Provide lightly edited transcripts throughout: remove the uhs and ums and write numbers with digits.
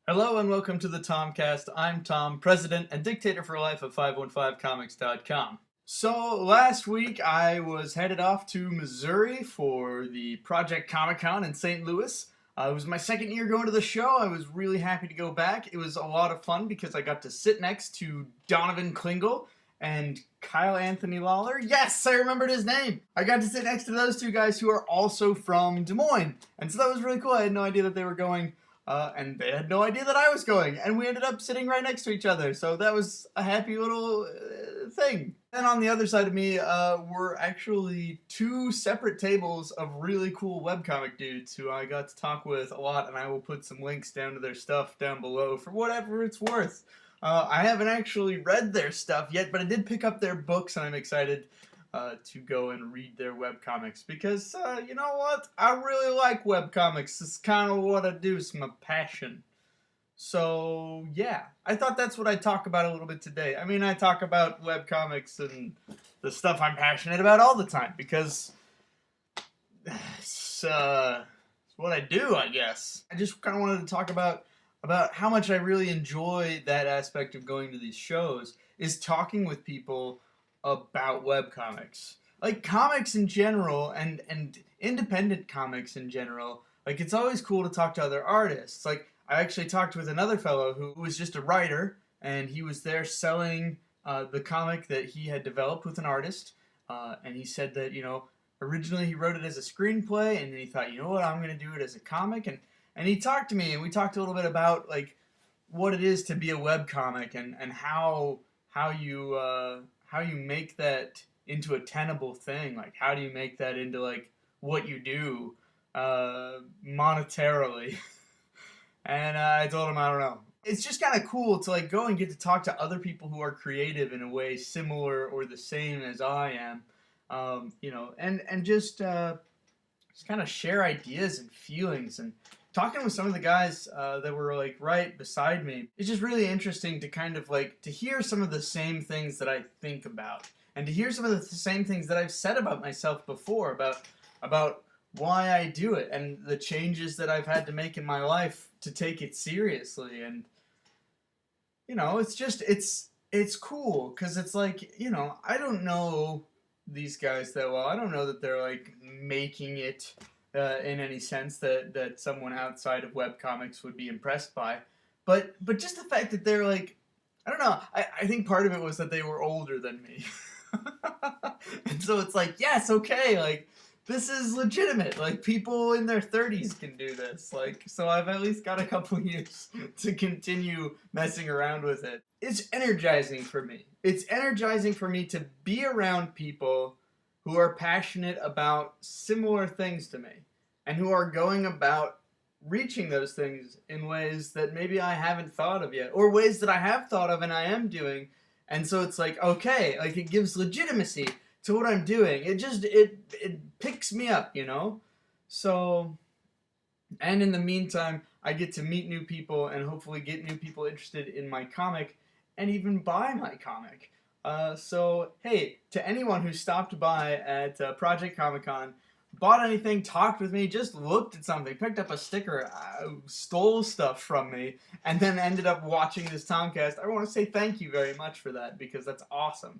Hello and welcome to the THOMCAST. I'm Tom, president and dictator for life of 515comics.com. So last week I was headed off to Missouri for the Project Comic Con in St. Louis. It was my second year going to the show. I was really happy to go back. It was a lot of fun because I got to sit next to Donovan Kyle and Kyle Anthony Lawler. Yes, I remembered his name. I got to sit next to those two guys who are also from Des Moines. And so that was really cool. I had no idea that they were going. And they had no idea that I was going, and we ended up sitting right next to each other, so that was a happy little thing. And on the other side of me were actually two separate tables of really cool webcomic dudes who I got to talk with a lot, and I will put some links down to their stuff down below for whatever it's worth. I haven't actually read their stuff yet, but I did pick up their books, and I'm excited to go and read their webcomics because, you know what? I really like webcomics. It's kind of what I do. It's my passion. So, yeah. I thought that's what I'd talk about a little bit today. I mean, I talk about webcomics and the stuff I'm passionate about all the time because it's what I do, I guess. I just kind of wanted to talk about how much I really enjoy that aspect of going to these shows is talking with people about webcomics. Like comics in general and independent comics in general, like it's always cool to talk to other artists. Like I actually talked with another fellow who was just a writer and he was there selling the comic that he had developed with an artist. And he said that, originally he wrote it as a screenplay and then he thought, you know what, I'm going to do it as a comic. And he talked to me and we talked a little bit about like what it is to be a webcomic and how you make that into a tenable thing. Like, how do you make that into, like, what you do monetarily? And I told him, I don't know. It's just kind of cool to, like, go and get to talk to other people who are creative in a way similar or the same as I am, and just kind of share ideas and feelings. And talking with some of the guys that were like right beside me, it's just really interesting to kind of like to hear some of the same things that I think about, and to hear some of the same things that I've said about myself before about why I do it and the changes that I've had to make in my life to take it seriously. And it's cool because it's like I don't know these guys that well. I don't know that they're like making it in any sense that someone outside of webcomics would be impressed by. But just the fact that they're like, I don't know, I think part of it was that they were older than me. And so it's like, yes, okay, like, this is legitimate. Like, people in their 30s can do this. Like, so I've at least got a couple years to continue messing around with it. It's energizing for me. It's energizing for me to be around people who are passionate about similar things to me and who are going about reaching those things in ways that maybe I haven't thought of yet, or ways that I have thought of and I am doing. And so it's like, okay, like it gives legitimacy to what I'm doing. It picks me up, So, and in the meantime, I get to meet new people and hopefully get new people interested in my comic and even buy my comic. So, hey, to anyone who stopped by at Project Comic Con, bought anything, talked with me, just looked at something, picked up a sticker, stole stuff from me, and then ended up watching this THOMCAST, I want to say thank you very much for that, because that's awesome.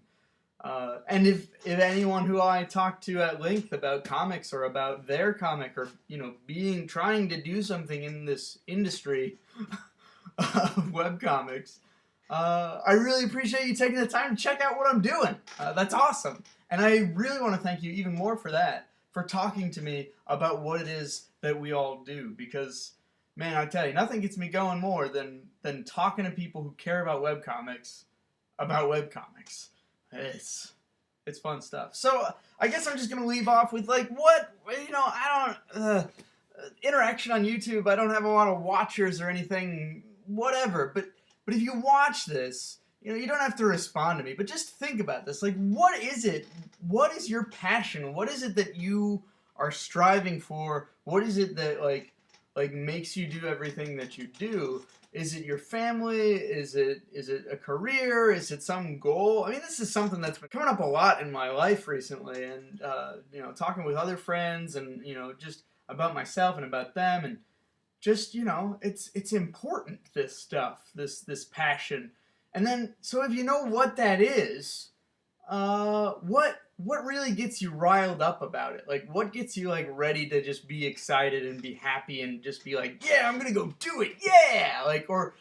And if anyone who I talked to at length about comics or about their comic or, trying to do something in this industry of webcomics, I really appreciate you taking the time to check out what I'm doing. That's awesome. And I really want to thank you even more for that, for talking to me about what it is that we all do. Because, man, I tell you, nothing gets me going more than talking to people who care about webcomics. It's fun stuff. So, I guess I'm just going to leave off with, like, I don't, interaction on YouTube, I don't have a lot of watchers or anything, whatever, but if you watch this, you don't have to respond to me, but just think about this. Like, what is it? What is your passion? What is it that you are striving for? What is it that, like makes you do everything that you do? Is it your family? Is it a career? Is it some goal? I mean, this is something that's been coming up a lot in my life recently, and, talking with other friends and, just about myself and about them, and just, you know, it's important, this stuff, this passion. And then, so if you know what that is, what really gets you riled up about it? Like, what gets you like ready to just be excited and be happy and just be like, yeah, I'm gonna go do it, yeah! Like, or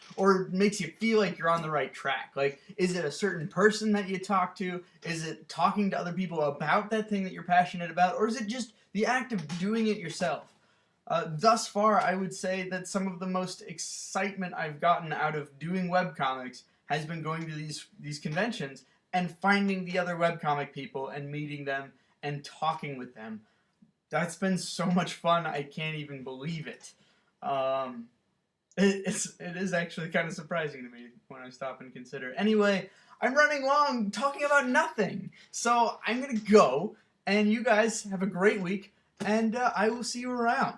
makes you feel like you're on the right track. Like, is it a certain person that you talk to? Is it talking to other people about that thing that you're passionate about? Or is it just the act of doing it yourself? Thus far, I would say that some of the most excitement I've gotten out of doing webcomics has been going to these conventions and finding the other webcomic people and meeting them and talking with them. That's been so much fun, I can't even believe it. It is actually kind of surprising to me when I stop and consider. Anyway, I'm running long talking about nothing, so I'm gonna go, and you guys have a great week, and I will see you around.